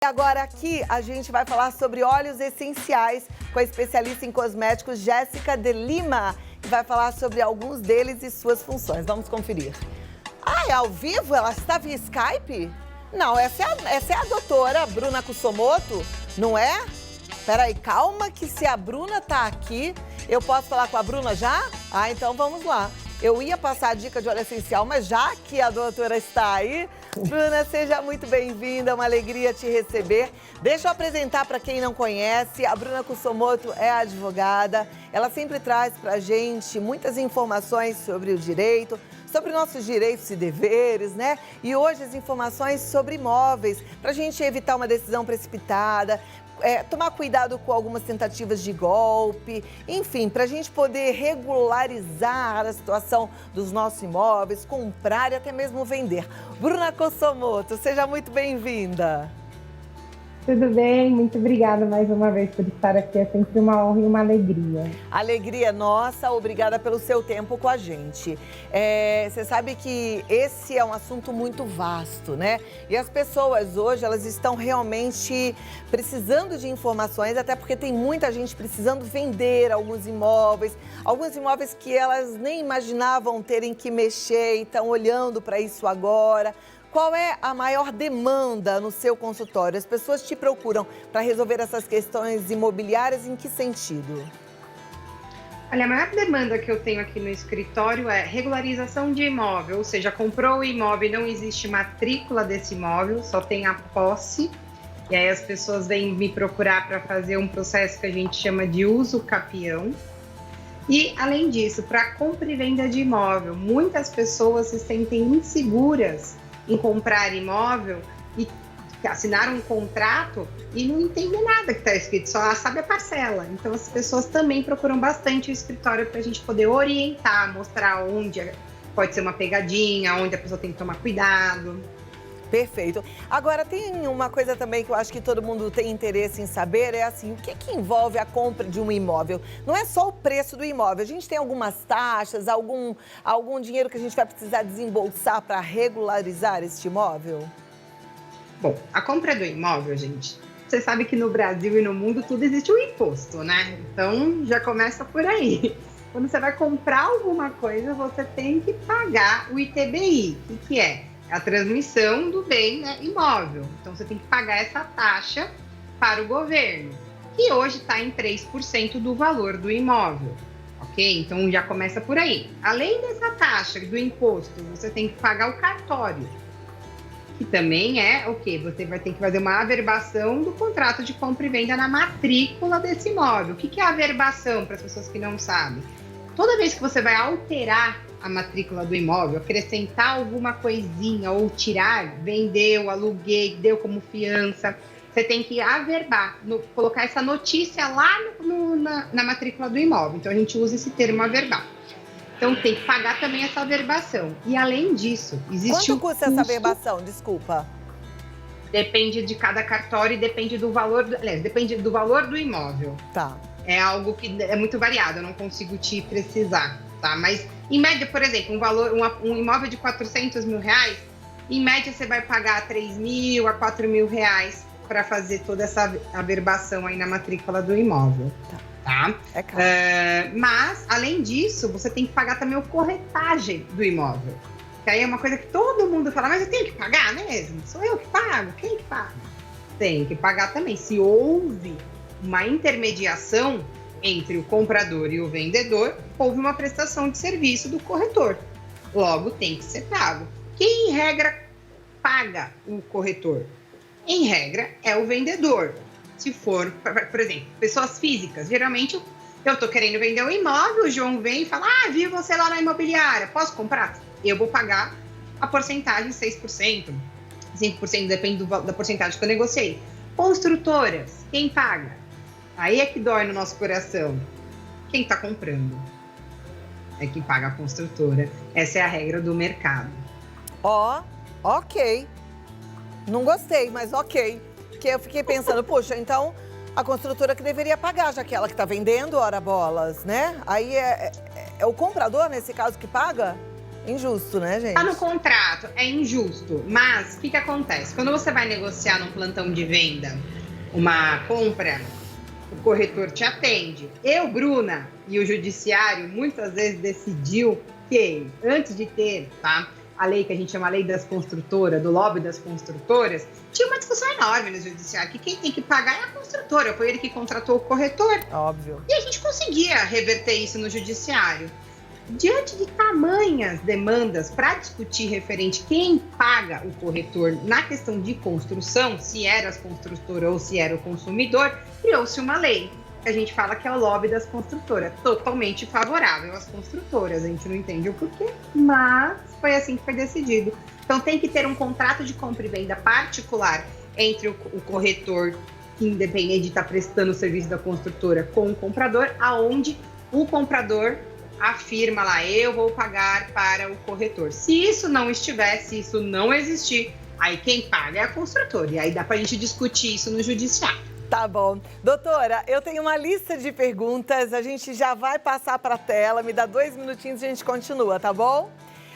Agora aqui a gente vai falar sobre óleos essenciais com a especialista em cosméticos Jéssica de Lima, que vai falar sobre alguns deles e suas funções. Vamos conferir. Ah, é ao vivo? Ela está via Skype? Não, essa é a doutora Bruna Kussomoto, não é? Peraí, calma que se a Bruna tá aqui, eu posso falar com a Bruna já? Ah, então vamos lá. Eu ia passar a dica de óleo essencial, mas já que a doutora está aí, Bruna, seja muito bem-vinda, é uma alegria te receber. Deixa eu apresentar para quem não conhece, a Bruna Kussomoto é advogada, ela sempre traz para a gente muitas informações sobre o direito, sobre nossos direitos e deveres, né? E hoje as informações sobre imóveis, para a gente evitar uma decisão precipitada, tomar cuidado com algumas tentativas de golpe, enfim, para a gente poder regularizar a situação dos nossos imóveis, comprar e até mesmo vender. Bruna Kussomoto, seja muito bem-vinda. Tudo bem, muito obrigada mais uma vez por estar aqui, é sempre uma honra e uma alegria. Alegria nossa, obrigada pelo seu tempo com a gente. Você sabe que esse é um assunto muito vasto, né? E as pessoas hoje, elas estão realmente precisando de informações, até porque tem muita gente precisando vender alguns imóveis que elas nem imaginavam terem que mexer e estão olhando para isso agora. Qual é a maior demanda no seu consultório? As pessoas te procuram para resolver essas questões imobiliárias em que sentido? Olha, a maior demanda que eu tenho aqui no escritório é regularização de imóvel, ou seja, comprou o imóvel e não existe matrícula desse imóvel, só tem a posse. E aí as pessoas vêm me procurar para fazer um processo que a gente chama de uso capião. E, além disso, para compra e venda de imóvel, muitas pessoas se sentem inseguras em comprar imóvel e assinar um contrato e não entendem nada que está escrito, só sabe a parcela. Então as pessoas também procuram bastante o escritório para a gente poder orientar, mostrar onde pode ser uma pegadinha, onde a pessoa tem que tomar cuidado. Perfeito. Agora, tem uma coisa também que eu acho que todo mundo tem interesse em saber, é assim, o que envolve a compra de um imóvel? Não é só o preço do imóvel, a gente tem algumas taxas, algum dinheiro que a gente vai precisar desembolsar para regularizar este imóvel? Bom, a compra do imóvel, gente, você sabe que no Brasil e no mundo tudo existe um imposto, né? Então, já começa por aí. Quando você vai comprar alguma coisa, você tem que pagar o ITBI, que é a transmissão do bem, né, imóvel. Então, você tem que pagar essa taxa para o governo, que hoje está em 3% do valor do imóvel, ok? Então, já começa por aí. Além dessa taxa do imposto, você tem que pagar o cartório, que também é o quê? Você vai ter que fazer uma averbação do contrato de compra e venda na matrícula desse imóvel. O que é averbação, para as pessoas que não sabem? Toda vez que você vai alterar a matrícula do imóvel, acrescentar alguma coisinha ou tirar, vendeu, aluguei, deu como fiança, você tem que averbar, colocar essa notícia lá na matrícula do imóvel. Então a gente usa esse termo averbar. Então tem que pagar também essa averbação. E além disso, existe Quanto custa essa averbação? Desculpa. Depende de cada cartório e depende do valor, depende do valor do imóvel. Tá. É algo que é muito variado, eu não consigo te precisar, tá? Mas, em média, por exemplo, um imóvel de 400 mil reais, em média você vai pagar 3 mil a 4 mil reais para fazer toda essa averbação aí na matrícula do imóvel, tá? É caro. Mas, além disso, você tem que pagar também a corretagem do imóvel. Que aí é uma coisa que todo mundo fala, mas eu tenho que pagar mesmo? Sou eu que pago? Quem que paga? Tem que pagar também. Se houve uma intermediação entre o comprador e o vendedor, houve uma prestação de serviço do corretor. Logo, tem que ser pago. Quem, em regra, paga o corretor? Em regra, é o vendedor. Se for, por exemplo, pessoas físicas, geralmente eu estou querendo vender um imóvel, o João vem e fala, vi você lá na imobiliária, posso comprar? Eu vou pagar a porcentagem 6%, 5% depende da porcentagem que eu negociei. Construtoras, quem paga? Aí é que dói no nosso coração. Quem está comprando é quem paga a construtora. Essa é a regra do mercado. Ok. Não gostei, mas ok. Porque eu fiquei pensando, poxa, então a construtora que deveria pagar, já que ela que está vendendo, ora bolas, né? Aí é o comprador, nesse caso, que paga? Injusto, né, gente? Tá no contrato, é injusto. Mas o que acontece? Quando você vai negociar num plantão de venda uma compra, o corretor te atende. Eu, Bruna, e o judiciário muitas vezes decidiu que, antes de ter, tá, a lei que a gente chama a lei das construtoras, do lobby das construtoras, tinha uma discussão enorme no judiciário, que quem tem que pagar é a construtora, foi ele que contratou o corretor. Óbvio. E a gente conseguia reverter isso no judiciário. Diante de tamanhas demandas para discutir referente quem paga o corretor na questão de construção, se era a construtora ou se era o consumidor, criou-se uma lei, que a gente fala que é o lobby das construtoras, totalmente favorável às construtoras. A gente não entende o porquê, mas foi assim que foi decidido. Então tem que ter um contrato de compra e venda particular entre o corretor, que independente de estar prestando o serviço da construtora, com o comprador, aonde o comprador afirma lá, eu vou pagar para o corretor. Se isso não estiver, se isso não existir, aí quem paga é a construtora. E aí dá para a gente discutir isso no judiciário. Tá bom. Doutora, eu tenho uma lista de perguntas, a gente já vai passar para a tela, me dá 2 minutinhos e a gente continua, tá bom?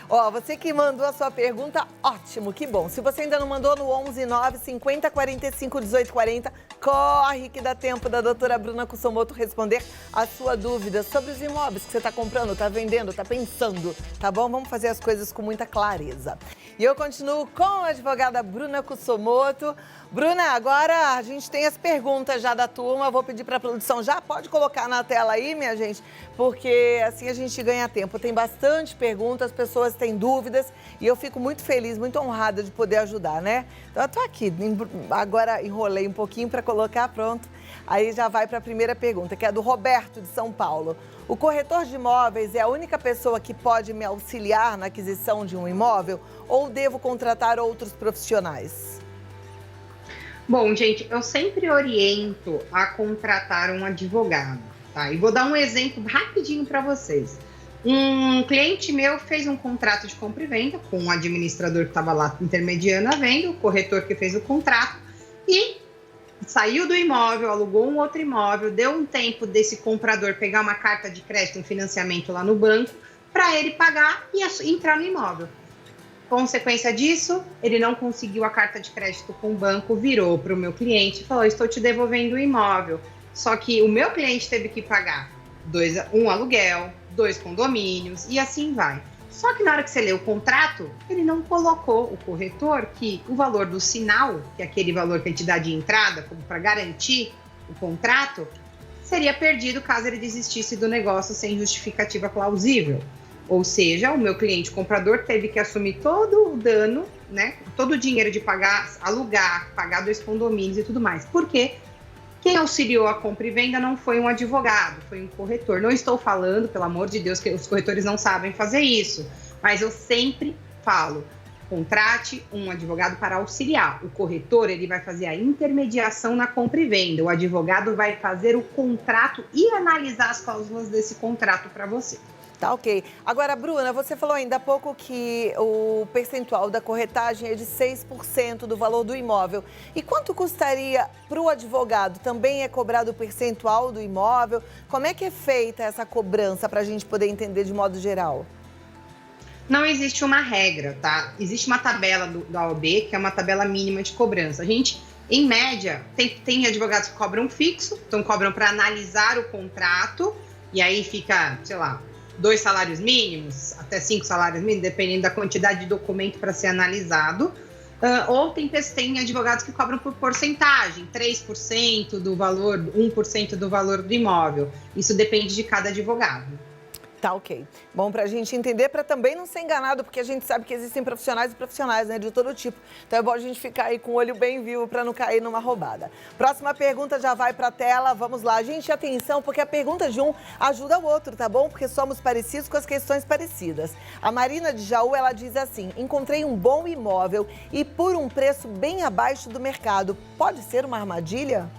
Ó, você que mandou a sua pergunta, ótimo, que bom. Se você ainda não mandou no 11 9 50 45 18 40, corre que dá tempo da doutora Bruna Kussomoto responder a sua dúvida sobre os imóveis que você está comprando, está vendendo, está pensando, tá bom? Vamos fazer as coisas com muita clareza. E eu continuo com a advogada Bruna Kussomoto. Bruna, agora a gente tem as perguntas já da turma, vou pedir para a produção, já pode colocar na tela aí, minha gente, porque assim a gente ganha tempo. Tem bastante perguntas, as pessoas têm dúvidas e eu fico muito feliz, muito honrada de poder ajudar, né? Então eu tô aqui, agora enrolei um pouquinho para colocar, pronto. Aí já vai para a primeira pergunta, que é do Roberto de São Paulo. O corretor de imóveis é a única pessoa que pode me auxiliar na aquisição de um imóvel ou devo contratar outros profissionais? Bom, gente, eu sempre oriento a contratar um advogado, tá? E vou dar um exemplo rapidinho para vocês. Um cliente meu fez um contrato de compra e venda com um administrador que estava lá intermediando a venda, o corretor que fez o contrato, e saiu do imóvel, alugou um outro imóvel, deu um tempo desse comprador pegar uma carta de crédito, um financiamento lá no banco, para ele pagar e entrar no imóvel. Consequência disso, ele não conseguiu a carta de crédito com o banco, virou para o meu cliente e falou, estou te devolvendo o imóvel. Só que o meu cliente teve que pagar um aluguel, 2 condomínios e assim vai. Só que na hora que você lê o contrato, ele não colocou, o corretor, que o valor do sinal, que é aquele valor que a gente dá de entrada, como para garantir o contrato, seria perdido caso ele desistisse do negócio sem justificativa plausível. Ou seja, o meu cliente comprador teve que assumir todo o dano, né? Todo o dinheiro de pagar, alugar, pagar 2 condomínios e tudo mais. Porque quem auxiliou a compra e venda não foi um advogado, foi um corretor. Não estou falando, pelo amor de Deus, que os corretores não sabem fazer isso. Mas eu sempre falo, contrate um advogado para auxiliar. O corretor, ele vai fazer a intermediação na compra e venda. O advogado vai fazer o contrato e analisar as cláusulas desse contrato para você. Tá, ok. Agora, Bruna, você falou ainda há pouco que o percentual da corretagem é de 6% do valor do imóvel. E quanto custaria para o advogado? Também é cobrado o percentual do imóvel? Como é que é feita essa cobrança para a gente poder entender de modo geral? Não existe uma regra, tá? Existe uma tabela da OAB, que é uma tabela mínima de cobrança. A gente, em média, tem advogados que cobram fixo, então cobram para analisar o contrato, e aí fica, sei lá, 2 salários mínimos, até 5 salários mínimos, dependendo da quantidade de documento para ser analisado. Ou tem advogados que cobram por porcentagem, 3% do valor, 1% do valor do imóvel. Isso depende de cada advogado. Tá, ok. Bom, pra gente entender, para também não ser enganado, porque a gente sabe que existem profissionais e profissionais, né, de todo tipo. Então é bom a gente ficar aí com o olho bem vivo para não cair numa roubada. Próxima pergunta já vai pra tela, vamos lá. Gente, atenção, porque a pergunta de um ajuda o outro, tá bom? Porque somos parecidos com as questões parecidas. A Marina de Jaú, ela diz assim, encontrei um bom imóvel e por um preço bem abaixo do mercado. Pode ser uma armadilha?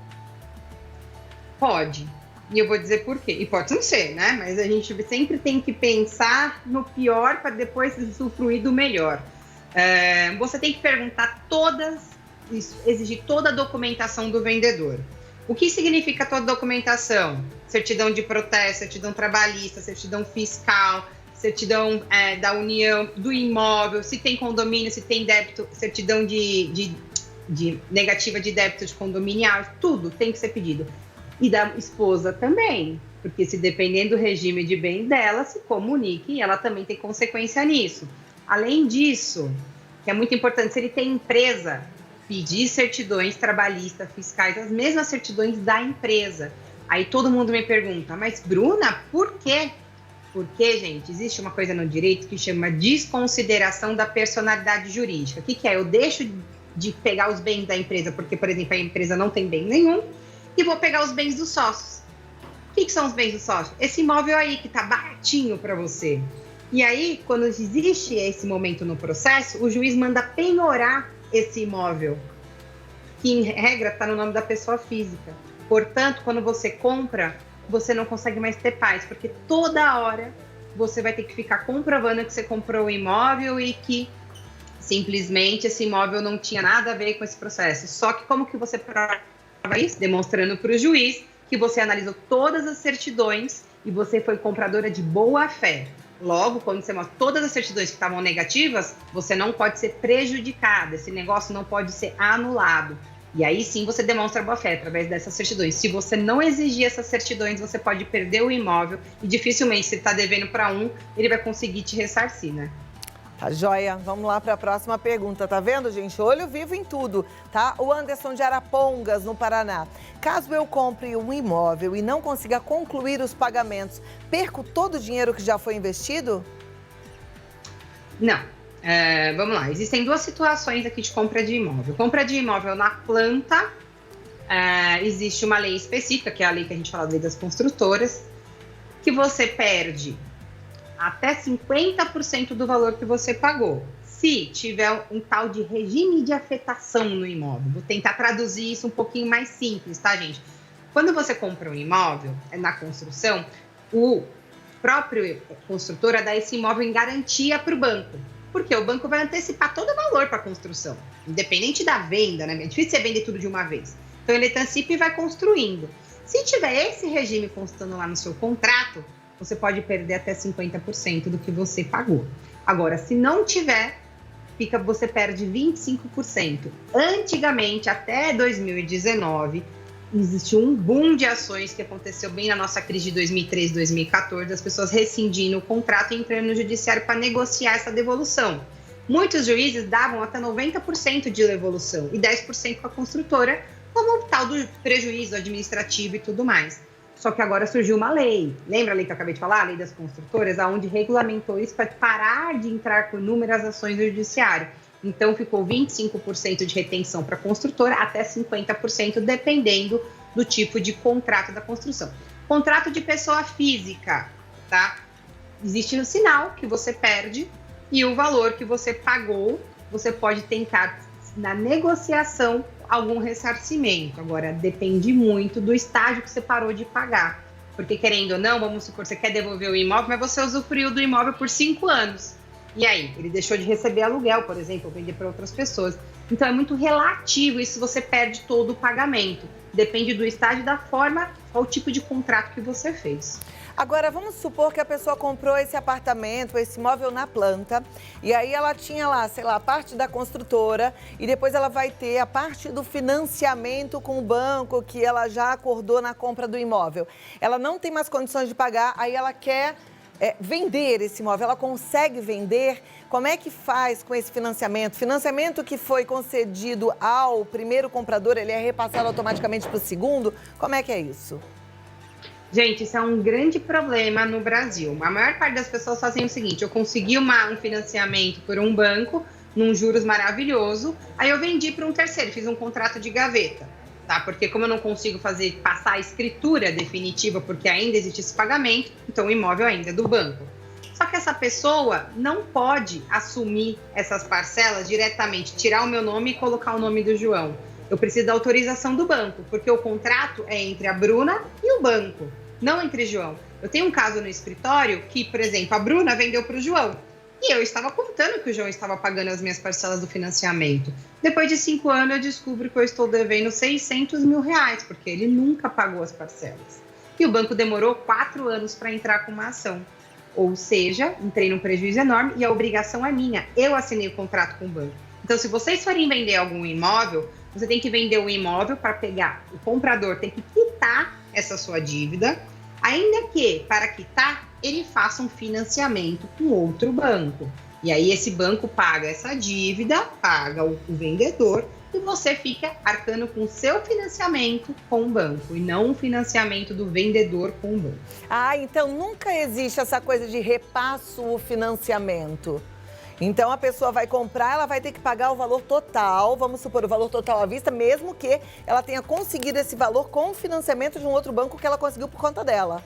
Pode. E eu vou dizer por quê. E pode não ser, né? Mas a gente sempre tem que pensar no pior para depois usufruir do melhor. Você tem que perguntar exigir toda a documentação do vendedor. O que significa toda a documentação? Certidão de protesto, certidão trabalhista, certidão fiscal, certidão da união, do imóvel, se tem condomínio, se tem débito, certidão de negativa de débito de condominial, tudo tem que ser pedido. E da esposa também, porque se dependendo do regime de bem dela, se comunique e ela também tem consequência nisso. Além disso, que é muito importante, se ele tem empresa, pedir certidões trabalhistas, fiscais, as mesmas certidões da empresa. Aí todo mundo me pergunta, mas Bruna, por quê? Porque, gente, existe uma coisa no direito que chama desconsideração da personalidade jurídica. O que é? Eu deixo de pegar os bens da empresa, porque, por exemplo, a empresa não tem bem nenhum, e vou pegar os bens dos sócios. O que são os bens dos sócios? Esse imóvel aí que tá baratinho para você. E aí, quando existe esse momento no processo, o juiz manda penhorar esse imóvel, que em regra está no nome da pessoa física. Portanto, quando você compra, você não consegue mais ter paz, porque toda hora você vai ter que ficar comprovando que você comprou o imóvel e que simplesmente esse imóvel não tinha nada a ver com esse processo. Só que como que você prova isso? Demonstrando para o juiz que você analisou todas as certidões e você foi compradora de boa fé. Logo, quando você mostra todas as certidões que estavam negativas, você não pode ser prejudicada, esse negócio não pode ser anulado. E aí sim você demonstra boa-fé através dessas certidões. Se você não exigir essas certidões, você pode perder o imóvel e dificilmente, se está devendo para um, ele vai conseguir te ressarcir, né? Tá joia. Vamos lá para a próxima pergunta. Tá vendo, gente? Olho vivo em tudo, tá? O Anderson de Arapongas, no Paraná. Caso eu compre um imóvel e não consiga concluir os pagamentos, perco todo o dinheiro que já foi investido? Não. Vamos lá, existem duas situações aqui de compra de imóvel. Compra de imóvel na planta, existe uma lei específica, que é a lei que a gente fala, a lei das construtoras, que você perde até 50% do valor que você pagou. Se tiver um tal de regime de afetação no imóvel, vou tentar traduzir isso um pouquinho mais simples, tá, gente? Quando você compra um imóvel na construção, o próprio construtora dá esse imóvel em garantia para o banco. Porque o banco vai antecipar todo o valor para a construção, independente da venda, né? É difícil você vender tudo de uma vez. Então, ele antecipa e vai construindo. Se tiver esse regime constando lá no seu contrato, você pode perder até 50% do que você pagou. Agora, se não tiver, você perde 25%. Antigamente, até 2019, existiu um boom de ações que aconteceu bem na nossa crise de 2013, 2014, das pessoas rescindindo o contrato e entrando no judiciário para negociar essa devolução. Muitos juízes davam até 90% de devolução e 10% com a construtora, como o tal do prejuízo administrativo e tudo mais. Só que agora surgiu uma lei. Lembra a lei que eu acabei de falar? A lei das construtoras, onde regulamentou isso para parar de entrar com inúmeras ações no judiciário. Então, ficou 25% de retenção para a construtora, até 50%, dependendo do tipo de contrato da construção. Contrato de pessoa física, tá? Existe um sinal que você perde e o valor que você pagou, você pode tentar, na negociação, algum ressarcimento. Agora, depende muito do estágio que você parou de pagar. Porque, querendo ou não, vamos supor, você quer devolver o imóvel, mas você usufruiu do imóvel por 5 anos. E aí, ele deixou de receber aluguel, por exemplo, ou vender para outras pessoas. Então, é muito relativo isso, você perde todo o pagamento. Depende do estágio, da forma, qual tipo de contrato que você fez. Agora, vamos supor que a pessoa comprou esse apartamento, esse imóvel na planta, e aí ela tinha lá, sei lá, a parte da construtora, e depois ela vai ter a parte do financiamento com o banco, que ela já acordou na compra do imóvel. Ela não tem mais condições de pagar, aí ela quer vender esse imóvel, ela consegue vender? Como é que faz com esse financiamento? Financiamento que foi concedido ao primeiro comprador, ele é repassado automaticamente para o segundo? Como é que é isso? Gente, isso é um grande problema no Brasil. A maior parte das pessoas fazem o seguinte: eu consegui um financiamento por um banco, num juros maravilhoso, aí eu vendi para um terceiro, fiz um contrato de gaveta, tá? Porque como eu não consigo passar a escritura definitiva, porque ainda existe esse pagamento, então o imóvel ainda é do banco. Só que essa pessoa não pode assumir essas parcelas diretamente, tirar o meu nome e colocar o nome do João. Eu preciso da autorização do banco, porque o contrato é entre a Bruna e o banco, não entre João. Eu tenho um caso no escritório que, por exemplo, a Bruna vendeu para o João e eu estava contando que o João estava pagando as minhas parcelas do financiamento. Depois de 5 anos, eu descubro que eu estou devendo 600 mil reais, porque ele nunca pagou as parcelas. E o banco demorou 4 anos para entrar com uma ação. Ou seja, entrei num prejuízo enorme e a obrigação é minha. Eu assinei o contrato com o banco. Então, se vocês forem vender algum imóvel, você tem que vender o imóvel para pegar. O comprador tem que quitar essa sua dívida, ainda que, para quitar, ele faça um financiamento com outro banco. E aí, esse banco paga essa dívida, paga o vendedor, e você fica arcando com o seu financiamento com o banco, e não o financiamento do vendedor com o banco. Ah, então nunca existe essa coisa de repasso o financiamento. Então a pessoa vai comprar, ela vai ter que pagar o valor total, vamos supor, o valor total à vista, mesmo que ela tenha conseguido esse valor com o financiamento de um outro banco que ela conseguiu por conta dela.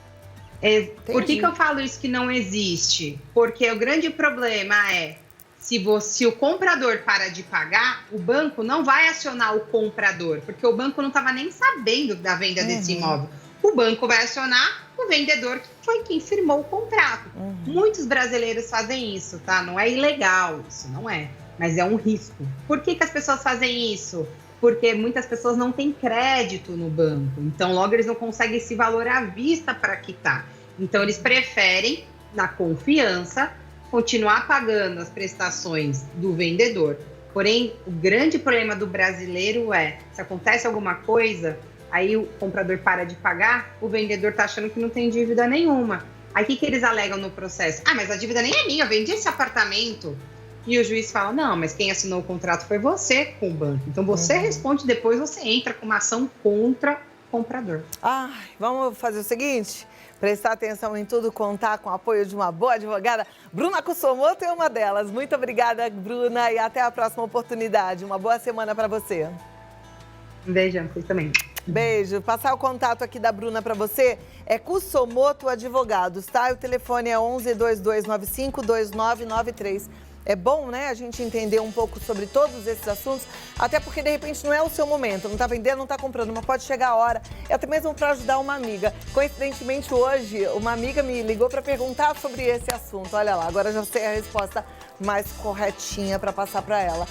Por que eu falo isso que não existe? Porque o grande problema é, se o comprador para de pagar, o banco não vai acionar o comprador, porque o banco não estava nem sabendo da venda desse imóvel. O banco vai acionar o vendedor, que foi quem firmou o contrato. Muitos brasileiros fazem isso, tá? Não é ilegal, isso não é, mas é um risco. Por que as pessoas fazem isso? Porque muitas pessoas não têm crédito no banco, então logo eles não conseguem esse valor à vista para quitar. Então eles preferem, na confiança, continuar pagando as prestações do vendedor. Porém, o grande problema do brasileiro é, se acontece alguma coisa, aí o comprador para de pagar, o vendedor está achando que não tem dívida nenhuma. Aí o que eles alegam no processo? Ah, mas a dívida nem é minha, eu vendi esse apartamento. E o juiz fala, não, mas quem assinou o contrato foi você com o banco. Então você responde, depois você entra com uma ação contra o comprador. Ai, vamos fazer o seguinte? Prestar atenção em tudo, contar com o apoio de uma boa advogada. Bruna Kussomoto é uma delas. Muito obrigada, Bruna, e até a próxima oportunidade. Uma boa semana para você. Um beijão, vocês também. Beijo. Passar o contato aqui da Bruna para você é Kussomoto Advogados, tá? O telefone é 11 2295 2993. É bom, né, a gente entender um pouco sobre todos esses assuntos, até porque, de repente, não é o seu momento, não está vendendo, não está comprando, mas pode chegar a hora, é até mesmo para ajudar uma amiga. Coincidentemente, hoje, uma amiga me ligou para perguntar sobre esse assunto. Olha lá, agora já sei a resposta mais corretinha para passar para ela.